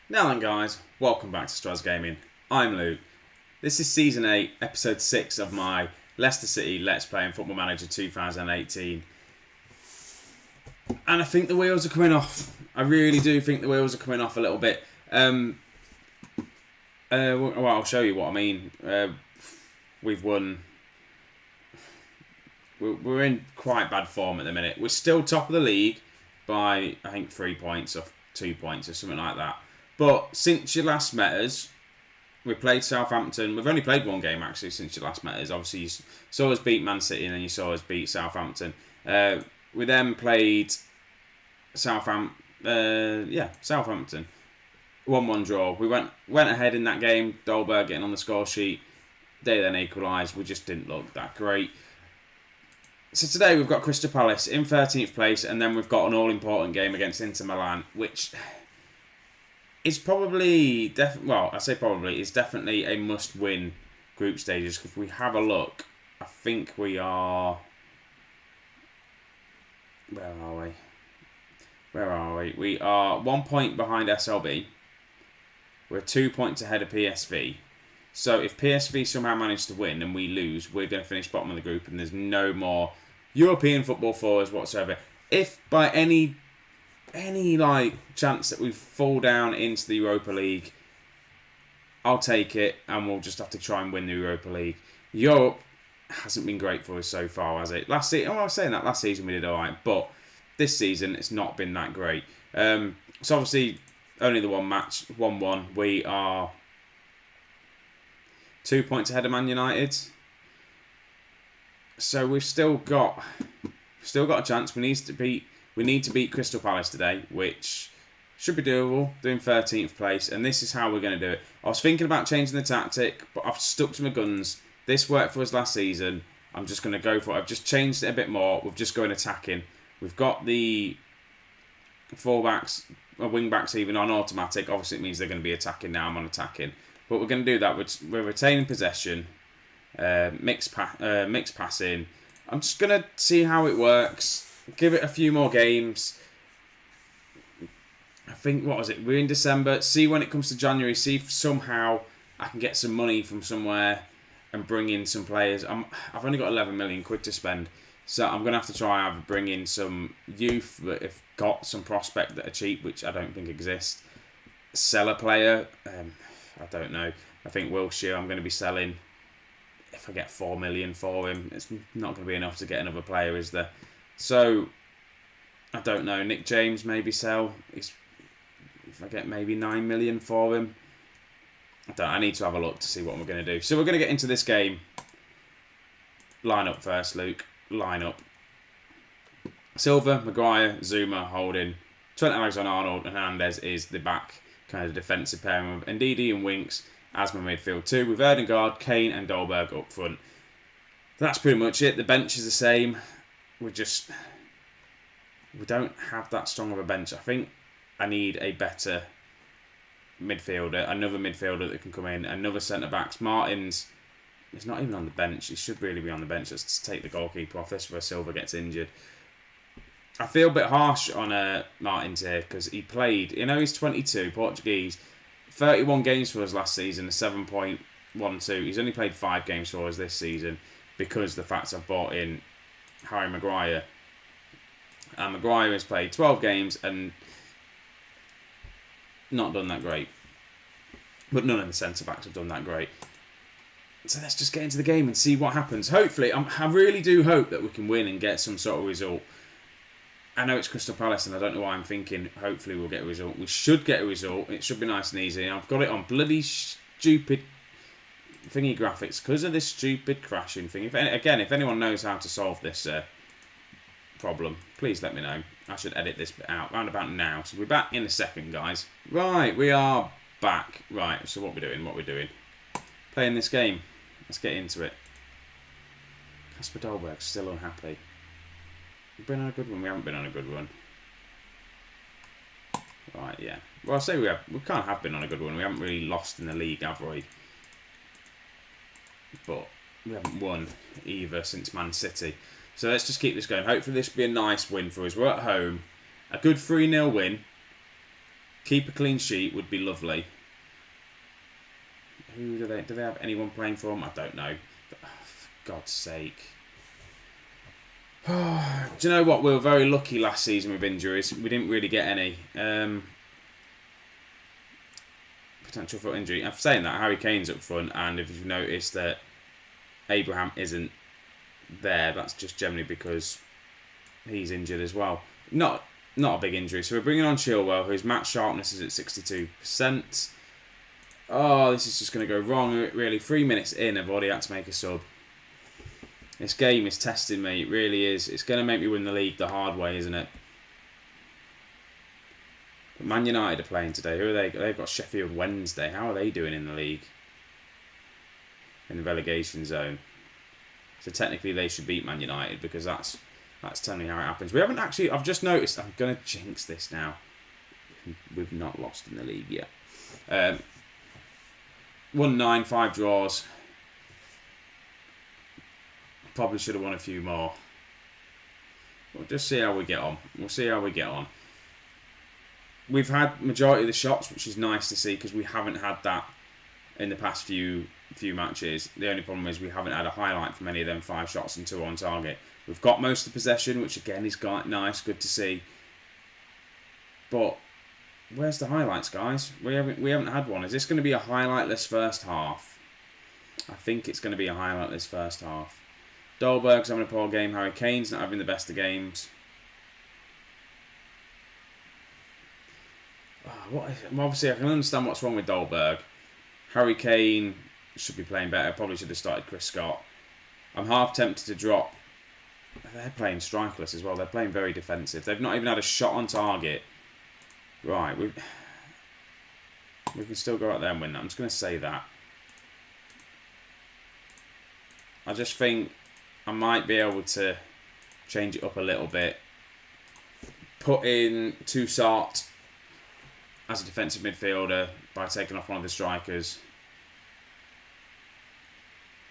Now then guys, welcome back to Strasz Gaming. I'm Luke. This is Season 8, Episode 6 of my Leicester City Let's Play in Football Manager 2018. And I think the wheels are coming off. I really do think the wheels are coming off a little bit. Well, I'll show you what I mean. We've won. We're in quite bad form at the minute. We're still top of the league by, I think, 3 points or 2 points or something like that. But since you last met us, we played Southampton. We've only played one game, actually, since you last met us. Obviously, you saw us beat Man City and then you saw us beat Southampton. We then played Southampton. 1-1 draw. We went ahead in that game. Dolberg getting on the score sheet. They then equalised. We just didn't look that great. So today we've got Crystal Palace in 13th place, and then we've got an all-important game against Inter Milan, which is probably, is definitely a must-win group stages. If we have a look, I think we are... Where are we? We are 1 point behind SLB. We're 2 points ahead of PSV. So if PSV somehow manage to win and we lose, we're going to finish bottom of the group and there's no more European football for us whatsoever. If by any chance that we fall down into the Europa League, I'll take it and we'll just have to try and win the Europa League. Europe hasn't been great for us so far, has it? Last season, I was saying that last season we did alright, but this season it's not been that great. So obviously only the one match, 1-1. We are 2 points ahead of Man United. So we've still got a chance. We need to beat Crystal Palace today, which should be doable, doing 13th place, and this is how we're going to do it. I was thinking about changing the tactic, but I've stuck to my guns. This worked for us last season. I'm just going to go for it. I've just changed it a bit more. We've just going attacking. We've got the fullbacks, or wing-backs even on automatic. Obviously, it means they're going to be attacking now. I'm on attacking. But we're going to do that. We're retaining possession, mixed passing. I'm just going to see how it works. Give it a few more games. I think, what was it? We're in December. See when it comes to January. See if somehow I can get some money from somewhere and bring in some players. I've only got 11 million quid to spend. So I'm going to have to try and bring in some youth that have got some prospect that are cheap, which I don't think exists. Sell a player. I don't know. I think Wilshere I'm going to be selling. If I get 4 million for him, it's not going to be enough to get another player, is there? So, I don't know. Nick James maybe sell. If I get maybe 9 million for him. I need to have a look to see what we're going to do. So we're going to get into this game. Line up first, Luke. Line up. Silva, Maguire, Zuma, Holding. Trent Alexander-Arnold and Hernandez is the back kind of defensive pairing with Ndidi and Winks as my midfield two, with Erdegaard, Kane and Dolberg up front. That's pretty much it. The bench is the same. We don't have that strong of a bench. I think I need a better midfielder, another midfielder that can come in, another centre-backs. Martins is not even on the bench. He should really be on the bench. Let's take the goalkeeper off this where Silva gets injured. I feel a bit harsh on Martins here because he played, he's 22, Portuguese, 31 games for us last season, a 7.12. He's only played 5 games for us this season because the fact I've bought in Harry Maguire. And Maguire has played 12 games and not done that great. But none of the centre-backs have done that great. So let's just get into the game and see what happens. Hopefully, I really do hope that we can win and get some sort of result. I know it's Crystal Palace and I don't know why I'm thinking hopefully we'll get a result. We should get a result. It should be nice and easy. I've got it on bloody stupid thingy graphics because of this stupid crashing thing. If anyone knows how to solve this problem, please let me know. I should edit this bit out round about now. So we're back in a second, guys. Right, we are back. Right, so what we're doing. Playing this game. Let's get into it. Kasper Dolberg's still unhappy. We've been on a good run. We haven't been on a good run. Right, yeah. Well, I'll say we kind of have been on a good run. We haven't really lost in the league, have we? But we haven't won either since Man City. So let's just keep this going. Hopefully this will be a nice win for us. We're at home. A good 3-0 win. Keep a clean sheet would be lovely. Who do they have anyone playing for them? I don't know. But, oh, for God's sake. Do you know what? We were very lucky last season with injuries. We didn't really get any. Potential foot injury. I'm saying that Harry Kane's up front, and if you've noticed that Abraham isn't there, that's just generally because he's injured as well. Not a big injury. So we're bringing on Chilwell, whose match sharpness is at 62%. Oh, this is just going to go wrong. Really, 3 minutes in, I've already had to make a sub. This game is testing me. It really is. It's going to make me win the league the hard way, isn't it? But Man United are playing today. Who are they? They've got Sheffield Wednesday. How are they doing in the league? In the relegation zone. So technically they should beat Man United because that's telling me how it happens. We haven't actually... I've just noticed... I'm going to jinx this now. We've not lost in the league yet. 1-9, 5 draws. Probably should have won a few more. We'll just see how we get on. We'll see how we get on. We've had majority of the shots, which is nice to see because we haven't had that in the past few matches. The only problem is we haven't had a highlight from any of them 5 shots and 2 on target. We've got most of the possession, which again is nice, good to see. But where's the highlights, guys? We haven't had one. Is this going to be a highlightless first half? I think it's going to be a highlightless first half. Dolberg's having a poor game. Harry Kane's not having the best of games. Well, obviously, I can understand what's wrong with Dolberg. Harry Kane should be playing better. Probably should have started Chris Scott. I'm half tempted to drop. They're playing strikerless as well. They're playing very defensive. They've not even had a shot on target. Right, we can still go out there and win that. I'm just going to say that. I just think I might be able to change it up a little bit. Put in Toussaint as a defensive midfielder by taking off one of the strikers.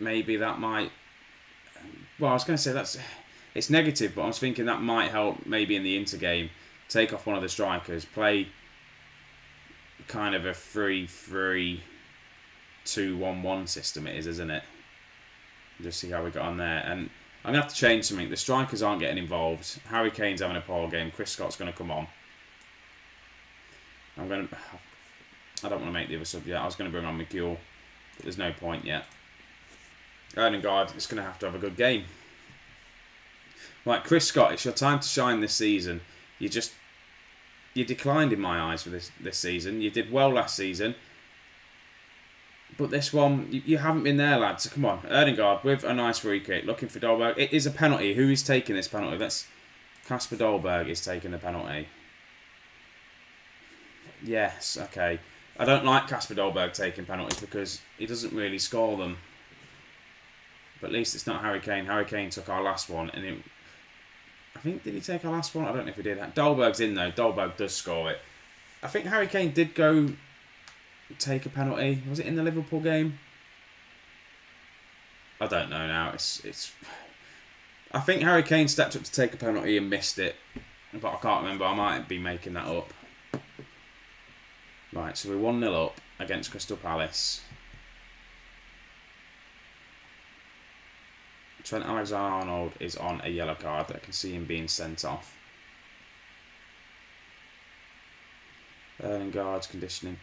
Maybe that might... Well, I was going to say it's negative, but I was thinking that might help maybe in the Inter game. Take off one of the strikers. Play kind of a 3-3-2-1-1 system it is, isn't it? Just see how we got on there. And I'm going to have to change something. The strikers aren't getting involved. Harry Kane's having a poor game. Chris Scott's going to come on. I don't want to make the other sub yet. I was going to bring on McGill, but there's no point yet. Erdegaard is going to have a good game. Right, Chris Scott, it's your time to shine this season. You declined in my eyes for this season. You did well last season. But this one, you haven't been there, lads. So come on, Erdegaard with a nice free kick. Looking for Dolberg. It is a penalty. Who is taking this penalty? That's Kasper Dolberg is taking the penalty. Yes, okay. I don't like Kasper Dolberg taking penalties because he doesn't really score them. But at least it's not Harry Kane. Harry Kane took our last one. And I think, did he take our last one? I don't know if he did. Dolberg's in though. Dolberg does score it. I think Harry Kane did go take a penalty. Was it in the Liverpool game? I don't know now. It's. I think Harry Kane stepped up to take a penalty and missed it. But I can't remember. I might be making that up. Right, so we're 1-0 up against Crystal Palace. Trent Alexander-Arnold is on a yellow card. I can see him being sent off. Erdegaard's conditioning.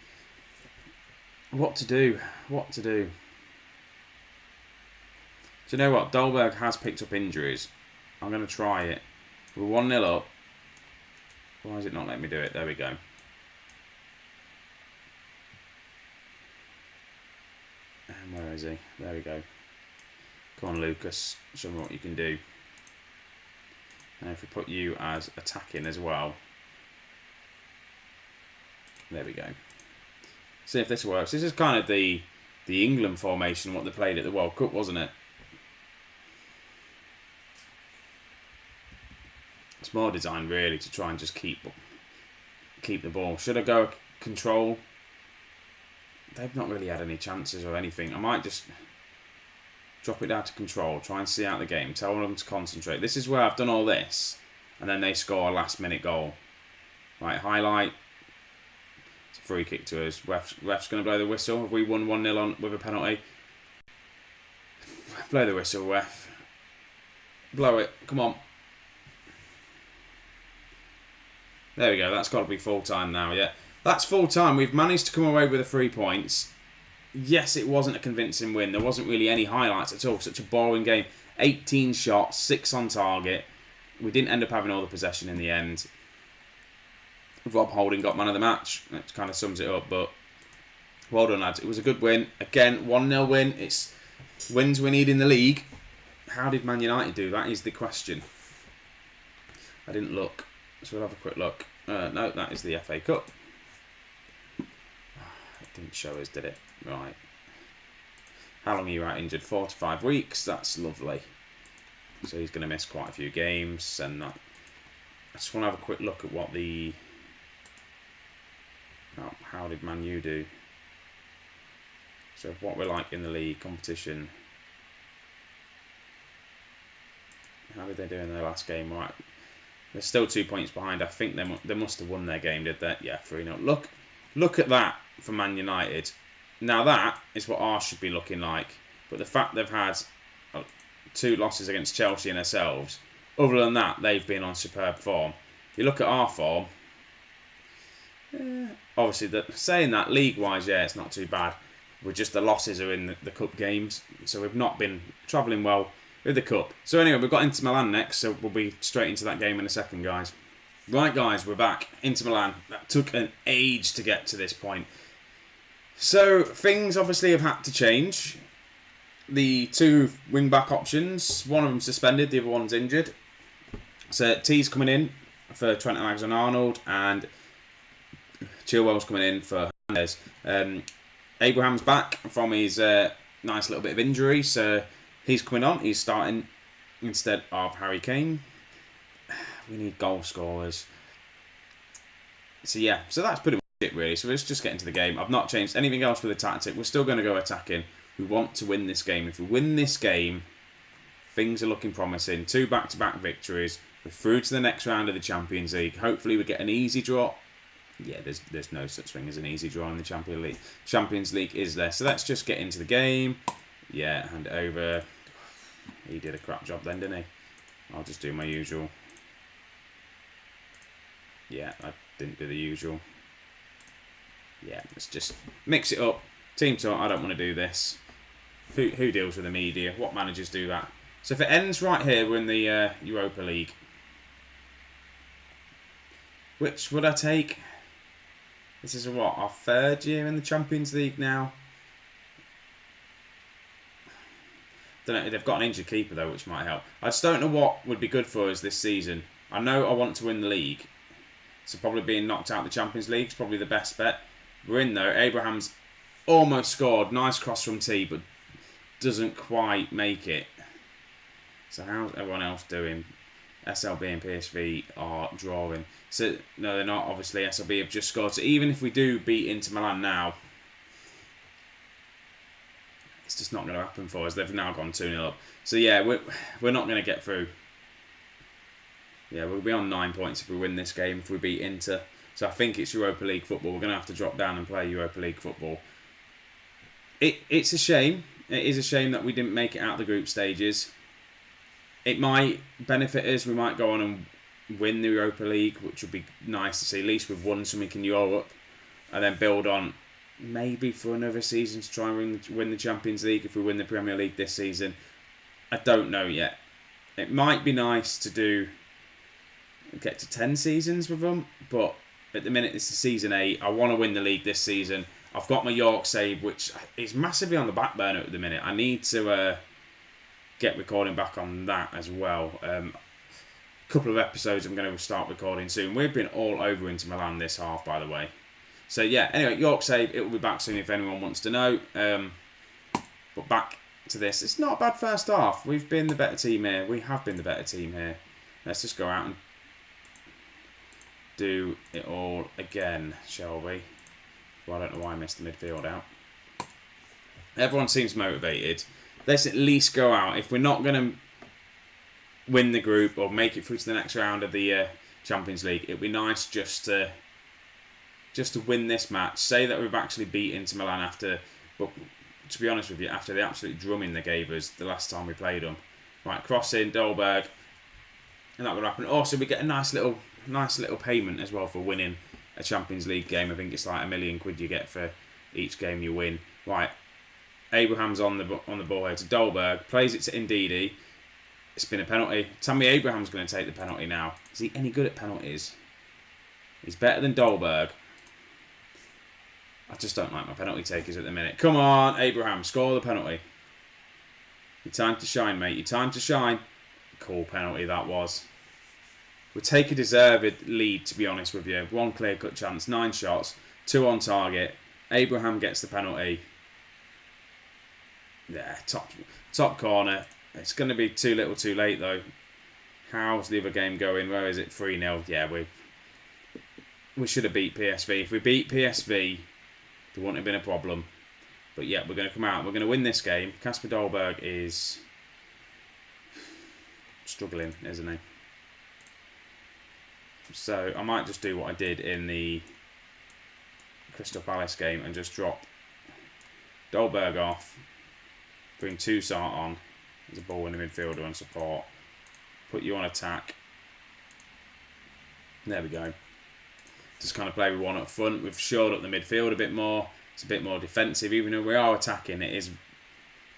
What to do? What to do? Do you know what? Dolberg has picked up injuries. I'm going to try it. We're 1-0 up. Why is it not letting me do it? There we go. And where is he? There we go. Come on, Lucas. Show me what you can do. And if we put you as attacking as well. There we go. See if this works. This is kind of the England formation, what they played at the World Cup, wasn't it? It's more designed really to try and just keep the ball. Should I go control? They've not really had any chances or anything. I might just drop it down to control, try and see out the game, tell them to concentrate. This is where I've done all this, and then they score a last minute goal. Right, highlight. free kick to us. Ref's going to blow the whistle. Have we won 1-0 on with a penalty? Blow the whistle, ref. Blow it. Come on. There we go. That's got to be full time now, yeah. That's full time. We've managed to come away with the 3 points. Yes, it wasn't a convincing win. There wasn't really any highlights at all. Such a boring game. 18 shots, 6 on target. We didn't end up having all the possession in the end. Rob Holding got man of the match. That kind of sums it up, but well done, lads. It was a good win. Again, 1-0 win. It's wins we need in the league. How did Man United do? That is the question. I didn't look, so we'll have a quick look. No, that is the FA Cup. It didn't show us, did it? Right. How long are you out injured? 4 to 5 weeks. That's lovely. So he's going to miss quite a few games. And that. I just want to have a quick look at what the... how did Man U do? So what we're like in the league competition. How did they do in their last game? Right. They're still 2 points behind. I think they must have won their game, did they? Yeah, 3-0. Look at that for Man United. Now that is what ours should be looking like. But the fact they've had 2 losses against Chelsea and ourselves, other than that, they've been on superb form. You look at our form, obviously, saying that league-wise, yeah, it's not too bad. We're just the losses are in the cup games, so we've not been travelling well with the cup. So anyway, we've got Inter Milan next, so we'll be straight into that game in a second, guys. Right, guys, we're back. Inter Milan. That took an age to get to this point. So things obviously have had to change. The 2 wing-back options, one of them suspended, the other one's injured. So T's coming in for Trent Alexander-Arnold, and Chilwell's coming in for Hernandez. Abraham's back from his nice little bit of injury, so he's coming on. He's starting instead of Harry Kane. We need goal scorers. So yeah, so that's pretty much it really. So let's just get into the game. I've not changed anything else with the tactic. We're still going to go attacking. We want to win this game. If we win this game, things are looking promising. 2 back-to-back victories. We're through to the next round of the Champions League. Hopefully we get an easy draw. Yeah, there's no such thing as an easy draw in the Champions League. Champions League is there. So let's just get into the game. Yeah, hand it over. He did a crap job then, didn't he? I'll just do my usual. Yeah, I didn't do the usual. Yeah, let's just mix it up. Team talk, I don't want to do this. Who deals with the media? What managers do that? So if it ends right here, we're in the Europa League. Which would I take? This is what, our 3rd year in the Champions League now? Don't know, they've got an injured keeper though, which might help. I just don't know what would be good for us this season. I know I want to win the league. So probably being knocked out of the Champions League is probably the best bet. We're in though. Abraham's almost scored. Nice cross from T, but doesn't quite make it. So how's everyone else doing? SLB and PSV are drawing. So no, they're not. Obviously, SLB have just scored. So even if we do beat Inter Milan now, it's just not going to happen for us. They've now gone 2-0 up. So yeah, we're not going to get through. Yeah, we'll be on 9 points if we win this game, if we beat Inter. So I think it's Europa League football. We're going to have to drop down and play Europa League football. It's a shame. It is a shame that we didn't make it out of the group stages. It might benefit us. We might go on and win the Europa League, which would be nice to see. At least we've won something in Europe. And then build on maybe for another season to try and win the Champions League if we win the Premier League this season. I don't know yet. It might be nice to get to 10 seasons with them, but at the minute this is season 8. I want to win the league this season. I've got my York save, which is massively on the back burner at the minute. I need to get recording back on that as well. A couple of episodes I'm going to start recording soon. We've been all over Inter Milan this half, by the way. So yeah, anyway, York save, it will be back soon if anyone wants to know. But back to this. It's not a bad first half. We've been the better team here. We have been the better team here. Let's just go out and do it all again, shall we? Well, I don't know why I missed the midfield out. Everyone seems motivated. Let's at least go out. If we're not going to win the group or make it through to the next round of the Champions League, it'd be nice just to just to win this match. Say that we've actually beat Inter Milan after, but to be honest with you, after the absolute drumming they gave us the last time we played them. Right, cross in, Dolberg, and that would happen. Also, we get a nice little payment as well for winning a Champions League game. I think it's like £1 million you get for each game you win. Right, Abraham's on the ball here to Dolberg, plays it to Ndidi. It's been a penalty. Tammy Abraham's going to take the penalty now. Is he any good at penalties? He's better than Dolberg. I just don't like my penalty takers at the minute. Come on, Abraham, score the penalty. Your time to shine, mate. Your time to shine. Cool penalty that was. We take a deserved lead, to be honest with you. 1 clear-cut chance, 9 shots, 2 on target. Abraham gets the penalty. Yeah, top corner. It's going to be too little too late, though. How's the other game going? Where is it? 3-0. Yeah, we should have beat PSV. If we beat PSV, there wouldn't have been a problem. But yeah, we're going to come out. We're going to win this game. Kasper Dolberg is struggling, isn't he? So I might just do what I did in the Crystal Palace game and just drop Dolberg off, bring Toussaint on as a ball-winning midfielder and support, put you on attack. There we go. Just kind of play with one up front. We've shored up the midfield a bit more. It's a bit more defensive. Even though we are attacking, it is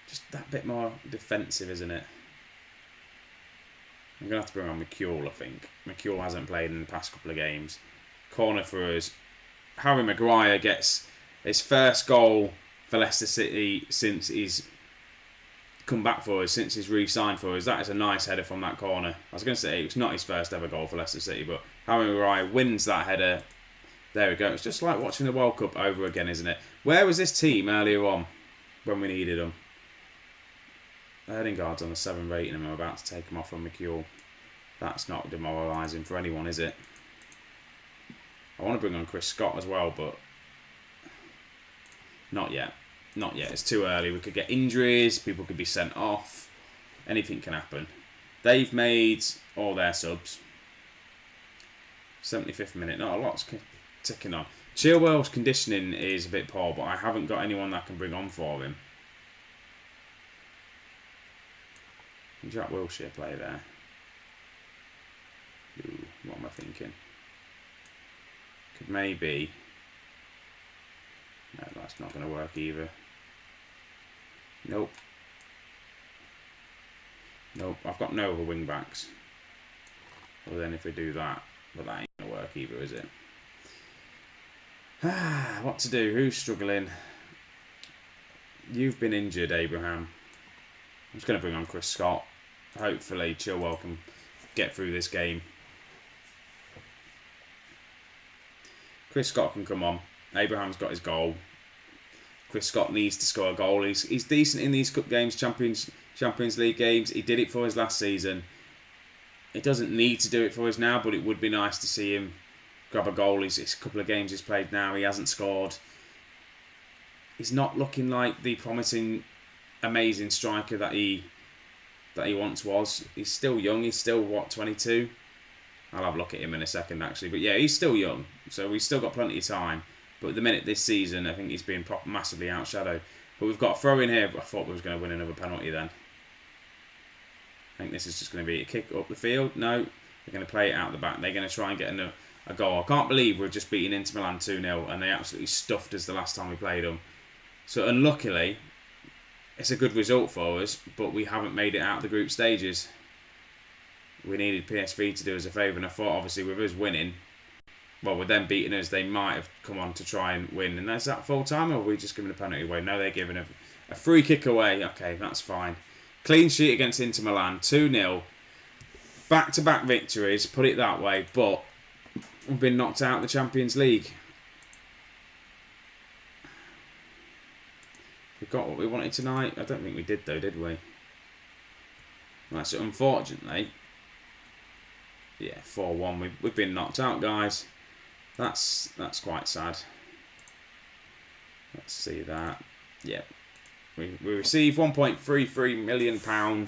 just that bit more defensive, isn't it? I'm going to have to bring on McCule, I think. McCule hasn't played in the past couple of games. Corner for us. Harry Maguire gets his first goal for Leicester City since he's come back for us, since he's re-signed for us. That is a nice header from that corner. I was going to say it's not his first ever goal for Leicester City, but Harry Maguire wins that header. There we go. It's just like watching the World Cup over again, isn't it? Where was this team earlier on when we needed them? Erdegaard's on a 7 rating and I'm about to take him off on McCule. That's not demoralising for anyone, is it? I want to bring on Chris Scott as well, but not yet. Not yet. It's too early. We could get injuries. People could be sent off. Anything can happen. They've made all their subs. 75th minute. Not a lot's ticking on. Chilwell's conditioning is a bit poor, but I haven't got anyone that can bring on for him. Jack Wilshere play there. Ooh, what am I thinking? Could maybe... No, that's not going to work either. Nope. Nope, I've got no other wing backs. Well then if we do that, but that ain't going to work either, is it? What to do? Who's struggling? You've been injured, Abraham. I'm just going to bring on Chris Scott. Hopefully Chilwell can get through this game. Chris Scott can come on. Abraham's got his goal. Chris Scott needs to score a goal. He's decent in these cup games, Champions League games. He did it for us last season. He doesn't need to do it for us now, but it would be nice to see him grab a goal. It's a couple of games he's played now. He hasn't scored. He's not looking like the promising, amazing striker that he once was. He's still young. He's still, what, 22? I'll have a look at him in a second, actually. But yeah, he's still young, so we've still got plenty of time. But at the minute this season, I think he's been massively outshadowed. But we've got a throw in here. I thought we was going to win another penalty then. I think this is just going to be a kick up the field. No, they're going to play it out the back. They're going to try and get a goal. I can't believe we've just beaten Inter Milan 2-0 and they absolutely stuffed us the last time we played them. So unluckily, it's a good result for us, but we haven't made it out of the group stages. We needed PSV to do us a favour, and I thought obviously with us winning, well, with them beating us, they might have come on to try and win. And is that full time, or are we just giving a penalty away? No, they're giving a free kick away. Okay, that's fine. Clean sheet against Inter Milan, 2-0. Back-to-back victories, put it that way, but we've been knocked out of the Champions League. We got what we wanted tonight? I don't think we did though, did we? Right, so unfortunately, yeah, 4-1. We've been knocked out, guys. That's quite sad. Let's see that. Yeah. We received £1.33 million,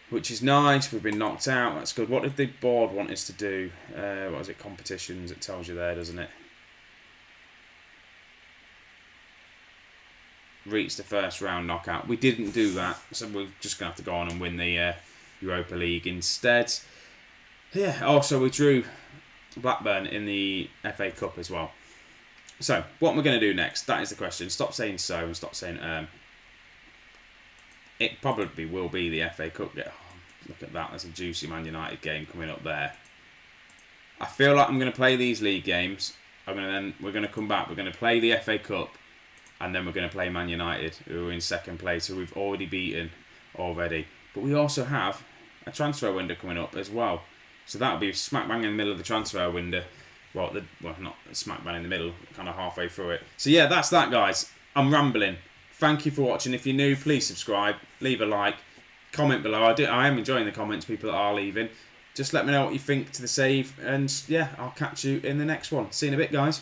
which is nice. We've been knocked out. That's good. What did the board want us to do? What is it? Competitions. It tells you there, doesn't it? reach the first round knockout. We didn't do that, so we're just going to have to go on and win the Europa League instead. Yeah, also we drew Blackburn in the FA Cup as well. So, what am I going to do next? That is the question. Stop saying so and stop saying It probably will be the FA Cup. Oh, look at that. There's a juicy Man United game coming up there. I feel like I'm going to play these league games. We're going to come back. We're going to play the FA Cup. And then we're going to play Man United, who are in second place, who we've already beaten already. But we also have a transfer window coming up as well. So that'll be smack bang in the middle of the transfer window. Well, not smack bang in the middle, kind of halfway through it. So yeah, that's that, guys. I'm rambling. Thank you for watching. If you're new, please subscribe, leave a like, comment below. I am enjoying the comments people that are leaving. Just let me know what you think to the save. And yeah, I'll catch you in the next one. See you in a bit, guys.